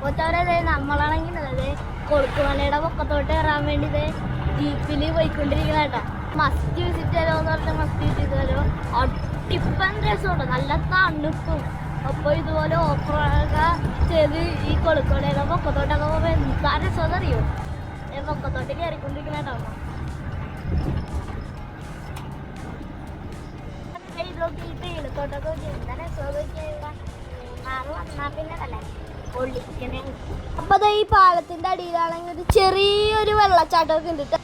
ഒത്തവരെ നമ്മളാണെങ്കിൽ കൊളുക്കുമലയുടെ പൊക്കത്തോട്ട് കയറാൻ വേണ്ടി ജീപ്പിൽ പോയിക്കൊണ്ടിരിക്കുന്ന കേട്ടോ. മസ്റ്റ് വിസിറ്റ് തരോ എന്ന് പറഞ്ഞാൽ മസ്റ്റ് വിസിറ്റ് തരോ. അടിപ്പൻ രസമുണ്ട്, നല്ല തണുപ്പും. അപ്പോൾ ഇതുപോലെ ഓഫറൊക്കെ ചെയ്ത് ഈ കൊളുക്കുമലയുടെ പൊക്കത്തോട്ടൊക്കെ പോകുമ്പോൾ എന്താ രസം അറിയോ. പൊക്കത്തോട്ട് കയറിക്കൊണ്ടിരിക്കുന്ന കേട്ടോ. ഇതിലൊക്കെ ഈ തേയിലത്തോട്ടൊക്കെ എന്താ രസമൊക്കെ വന്നാ പിന്നെ അല്ലേ. അപ്പൊ ഈ പാലത്തിന്റെ അടിയിലാണെങ്കിൽ ഒരു ചെറിയൊരു വെള്ളച്ചാട്ടമൊക്കെ ഉണ്ട്.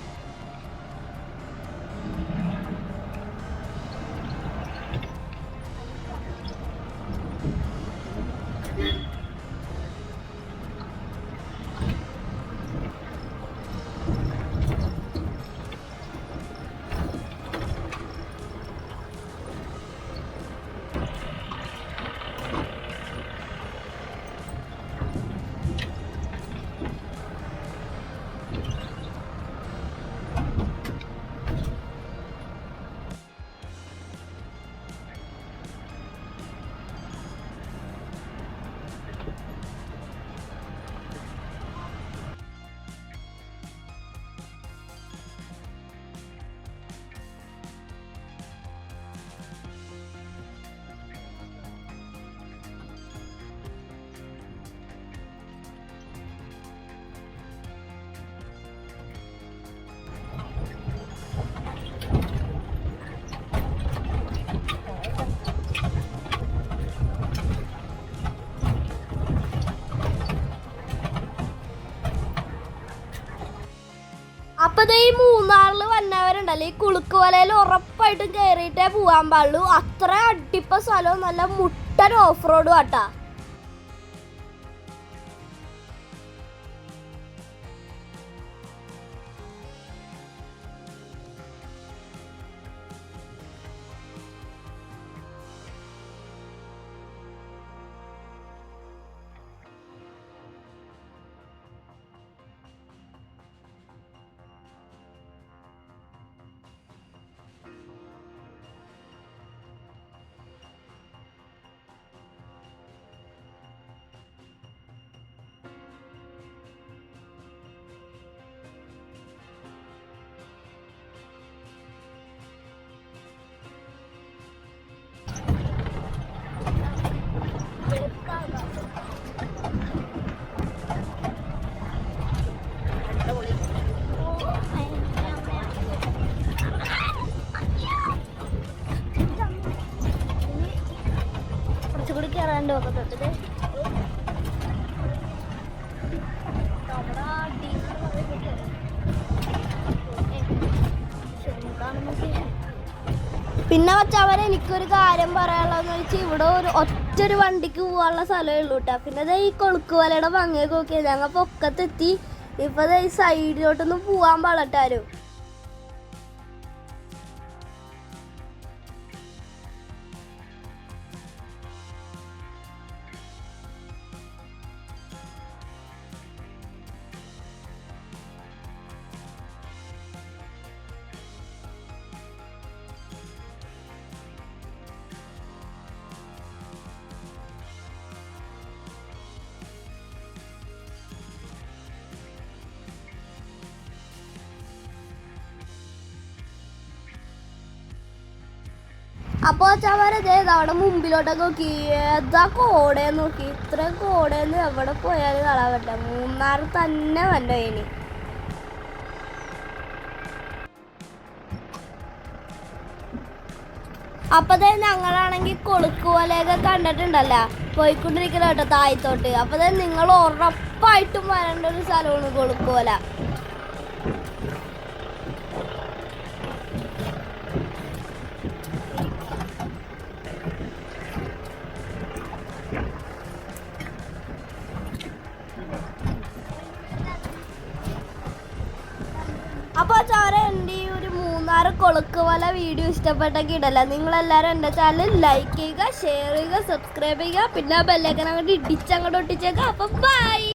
അപ്പൊ ഈ മൂന്നാറില് വന്നവരുണ്ടല്ലോ, ഈ കുളുക്കുവലയിൽ ഉറപ്പായിട്ടും കയറിയിട്ടേ പോകാൻ പാടുള്ളൂ. അത്ര അടിപ്പ സ്ഥലവും നല്ല മുട്ടൻ ഓഫ് റോഡും ആട്ടാ. കുറച്ചുകൂടി കയറാണ്ട് നോക്കത്തൊട്ട് പിന്നെ വച്ചവരെ എനിക്കൊരു കാര്യം പറയാനുള്ളതെന്ന് വെച്ചാൽ ഇവിടെ ഒറ്റൊരു വണ്ടിക്ക് പോകാനുള്ള സ്ഥലമേ ഉള്ളൂ കേട്ടോ. പിന്നെ ഈ കൊളുക്കുവലയുടെ ഭംഗിയൊക്കെ നോക്കിയാൽ ഞങ്ങൾ പൊക്കത്തെത്തി. ഇപ്പൊ ഈ സൈഡിലോട്ടൊന്നും പോവാൻ പാടട്ടാരും. അപ്പോൾ ചവരെ അവിടെ മുമ്പിലോട്ടൊക്കെ നോക്കി, ഏതാ കോടയെന്ന് നോക്കി. ഇത്ര കോടയെന്ന് എവിടെ പോയാലും കാണാൻ പറ്റില്ല. മൂന്നാർ തന്നെ വല്ല ഇനി. അപ്പൊ ഞങ്ങളാണെങ്കിൽ കൊളുക്കുവലയൊക്കെ കണ്ടിട്ടുണ്ടല്ലോ, പോയിക്കൊണ്ടിരിക്കുന്ന കേട്ടോ താഴത്തോട്ട്. അപ്പൊ നിങ്ങൾ ഉറപ്പായിട്ടും വരേണ്ട ഒരു സ്ഥലമാണ് കൊളുക്കുവല. അപ്പോൾ ചോര എൻ്റെ ഈ ഒരു മൂന്നാർ കൊളുക്കുവല വീഡിയോ ഇഷ്ടപ്പെട്ടെങ്കിൽ ഇടല്ല. നിങ്ങളെല്ലാവരും എൻ്റെ ചാനൽ ലൈക്ക് ചെയ്യുക, ഷെയർ ചെയ്യുക, സബ്സ്ക്രൈബ് ചെയ്യുക. പിന്നെ ബെല്ലൈക്കൻ അങ്ങോട്ട് ഇടിച്ചങ്ങോട്ട് ഒട്ടിച്ചേക്കുക. അപ്പം ബൈ.